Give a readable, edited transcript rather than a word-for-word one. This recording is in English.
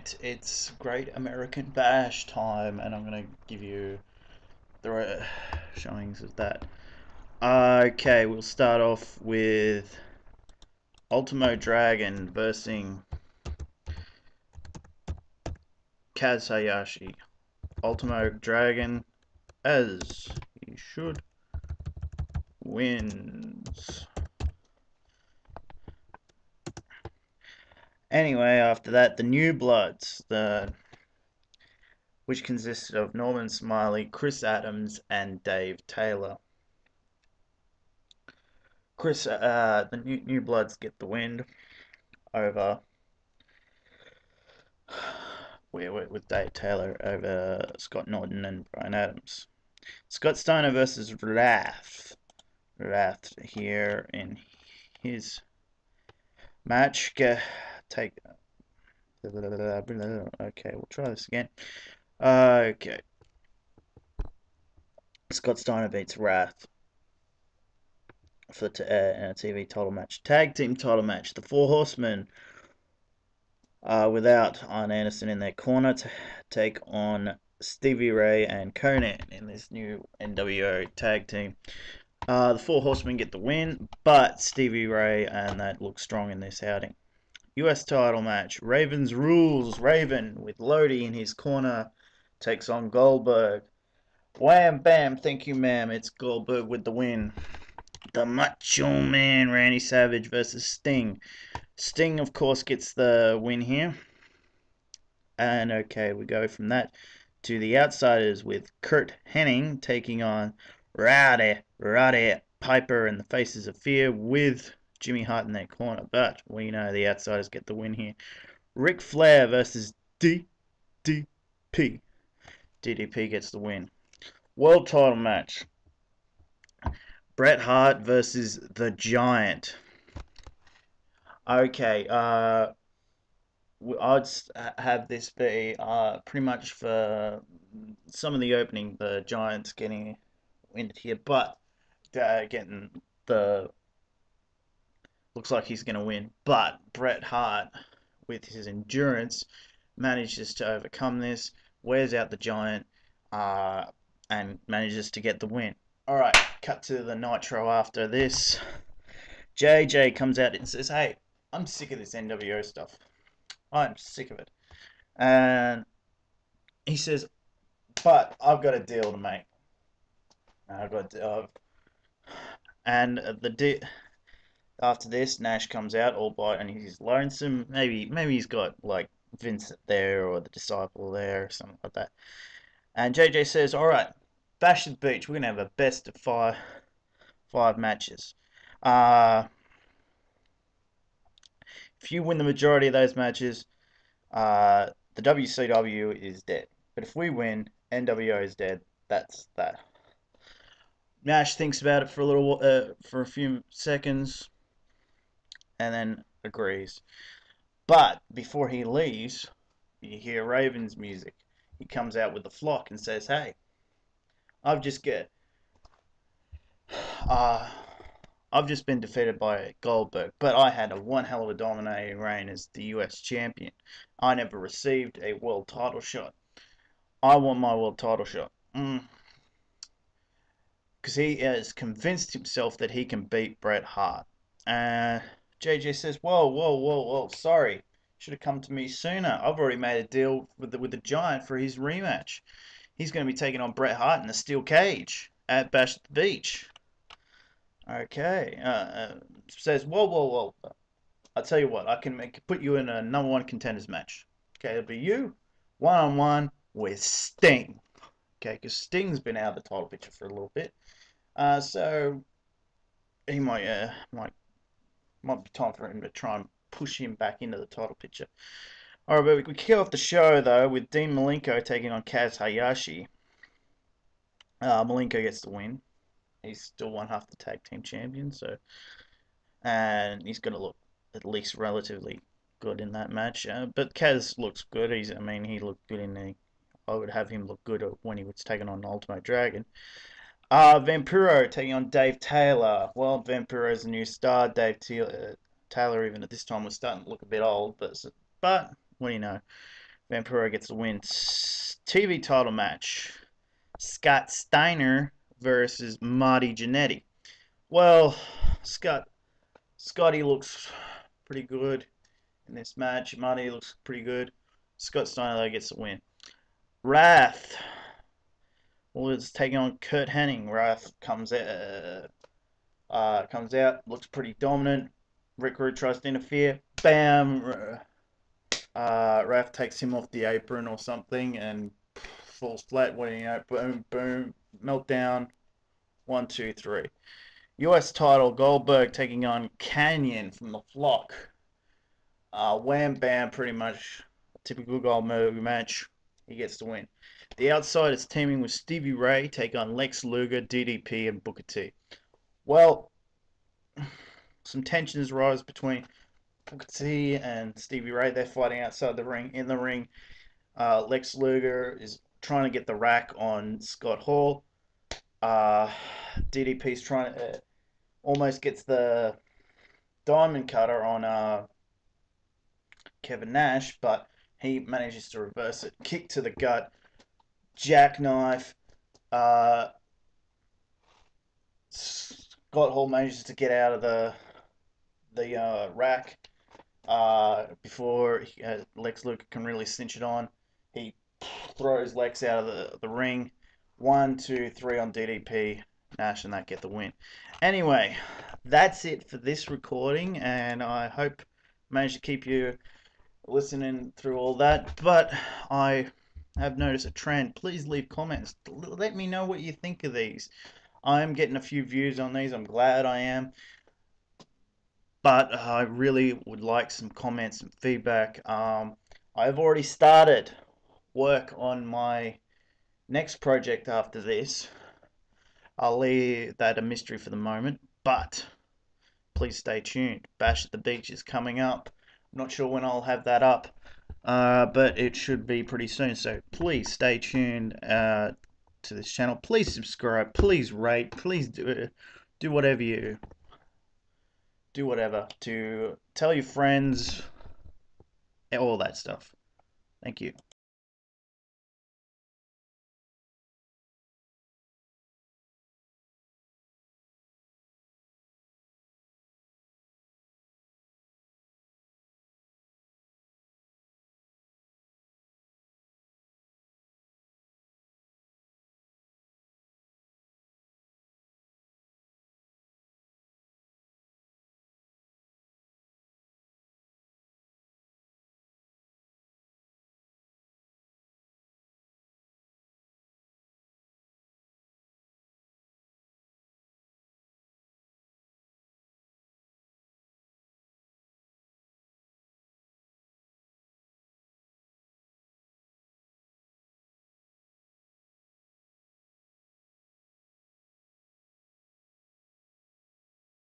Alright, it's Great American Bash time, and I'm gonna give you the showings of that. Okay, we'll start off with Ultimo Dragon versus Hayashi. Ultimo Dragon, as he should, wins. Anyway, after that, the New Bloods, which consisted of Norman Smiley, Chris Adams, and Dave Taylor. The New Bloods get the win over with Dave Taylor over Scott Norton and Bryan Adams. Scott Steiner versus Wrath here in his match. Okay, we'll try this again. Okay. Scott Steiner beats Wrath for a TV title match. Tag team title match. The Four Horsemen, without Arn Anderson in their corner, to take on Stevie Ray and Konnan in this new NWO tag team. The Four Horsemen get the win, but Stevie Ray and that look strong in this outing. US title match. Raven's Rules. Raven, with Lodi in his corner, takes on Goldberg. Wham bam, thank you ma'am, it's Goldberg with the win. The Macho Man, Randy Savage versus Sting. Sting, of course, gets the win here. And okay, we go from that to the Outsiders with Curt Hennig taking on Roddy Piper and the Faces of Fear with Jimmy Hart in their corner. But we know the Outsiders get the win here. Ric Flair versus DDP. DDP gets the win. World title match. Bret Hart versus the Giant. Okay, I'd have this be pretty much for some of the opening, the Giants getting win here, but getting the looks like he's going to win. But Bret Hart, with his endurance, manages to overcome this, wears out the Giant, and manages to get the win. Alright, cut to the Nitro after this. JJ comes out and says, hey, I'm sick of this NWO stuff. I'm sick of it. And he says, but I've got a deal to make. After this, Nash comes out all by, and he's lonesome. Maybe he's got like Vincent there or the Disciple there or something like that. And JJ says, all right, Bash at the Beach. We're gonna have a best of five matches. If you win the majority of those matches, the WCW is dead. But if we win, NWO is dead. That's that. Nash thinks about it for a few seconds, and then agrees. But before he leaves, you hear Raven's music. He comes out with the flock and says, "Hey, I've just been defeated by Goldberg, but I had one hell of a dominating reign as the US champion. I never received a world title shot. I want my world title shot." Because he has convinced himself that he can beat Bret Hart. JJ says, whoa, sorry. Should have come to me sooner. I've already made a deal with the Giant for his rematch. He's going to be taking on Bret Hart in the steel cage at Bash at the Beach. Okay. Says, whoa. I'll tell you what, I can put you in a #1 contenders match. Okay, it'll be you one-on-one with Sting. Okay, because Sting's been out of the title picture for a little bit. So he might be time for him to try and push him back into the title picture. Alright, but we kick off the show though with Dean Malenko taking on Hayashi. Malenko gets the win. He's still one half the tag team champion, and he's gonna look at least relatively good in that match. But Kaz looks good. He looked good in the. I would have him look good when he was taking on Ultimo Dragon. Vampiro taking on Dave Taylor. Well, Vampiro's a new star. Dave Taylor, even at this time, was starting to look a bit old, but what do you know? Vampiro gets the win. TV title match. Scott Steiner versus Marty Jannetty. Well, Scotty looks pretty good in this match. Marty looks pretty good. Scott Steiner though gets the win. Wrath. Well, it's taking on Curt Hennig. Wrath comes out, looks pretty dominant. Rick Rude tries to interfere. Bam! Wrath takes him off the apron or something and falls flat. Boom, boom, meltdown. 1, 2, 3. US title, Goldberg taking on Konnan from the Flock. Wham bam, pretty much a typical Goldberg match. He gets the win. The Outside is teaming with Stevie Ray, take on Lex Luger, DDP, and Booker T. Well, some tensions rise between Booker T and Stevie Ray. They're fighting outside the ring. In the ring, Lex Luger is trying to get the rack on Scott Hall. DDP's trying to almost gets the diamond cutter on Kevin Nash, but he manages to reverse it. Kick to the gut, jackknife. Scott Hall manages to get out of the rack before Lex Luger can really cinch it on. He throws Lex out of the ring. 1, 2, 3 on DDP. Nash and that get the win. Anyway, that's it for this recording, and I hope I managed to keep you listening through all that. But I have noticed a trend. Please leave comments. Let me know what you think of these. I'm getting a few views on these. I'm glad I am. But I really would like some comments and feedback. I've already started work on my next project after this. I'll leave that a mystery for the moment, but please stay tuned. Bash at the Beach is coming up. I'm not sure when I'll have that up, but it should be pretty soon. So please stay tuned to this channel. Please subscribe. Please rate. Please do whatever to tell your friends, all that stuff. Thank you.